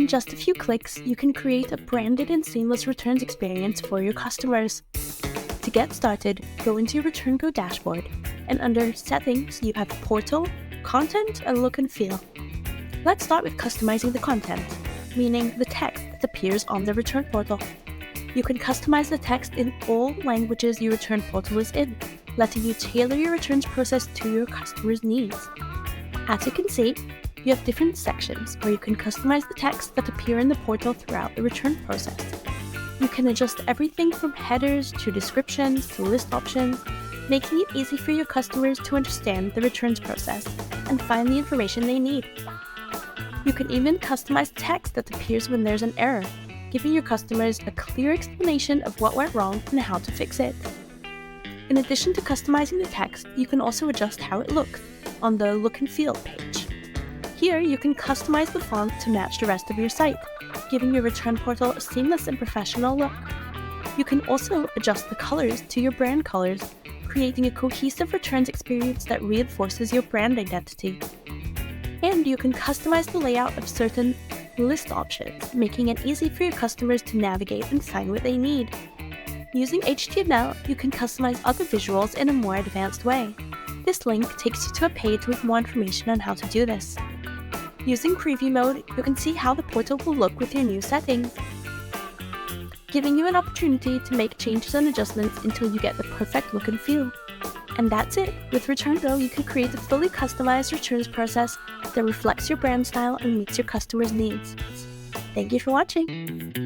In just a few clicks, you can create a branded and seamless returns experience for your customers. To get started, go into your ReturnGO dashboard, and under Settings, you have Portal, Content, and Look and Feel. Let's start with customizing the content, meaning the text that appears on the return portal. You can customize the text in all languages your return portal is in, letting you tailor your returns process to your customers' needs. As you can see, you have different sections where you can customize the text that appear in the portal throughout the return process. You can adjust everything from headers to descriptions to list options, making it easy for your customers to understand the returns process and find the information they need. You can even customize text that appears when there's an error, giving your customers a clear explanation of what went wrong and how to fix it. In addition to customizing the text, you can also adjust how it looks on the Look and Feel page. Here, you can customize the font to match the rest of your site, giving your return portal a seamless and professional look. You can also adjust the colors to your brand colors, creating a cohesive returns experience that reinforces your brand identity. And you can customize the layout of certain list options, making it easy for your customers to navigate and find what they need. Using HTML, you can customize other visuals in a more advanced way. This link takes you to a page with more information on how to do this. Using preview mode, you can see how the portal will look with your new settings, giving you an opportunity to make changes and adjustments until you get the perfect look and feel. And that's it! With ReturnGO, you can create a fully customized returns process that reflects your brand style and meets your customers' needs. Thank you for watching!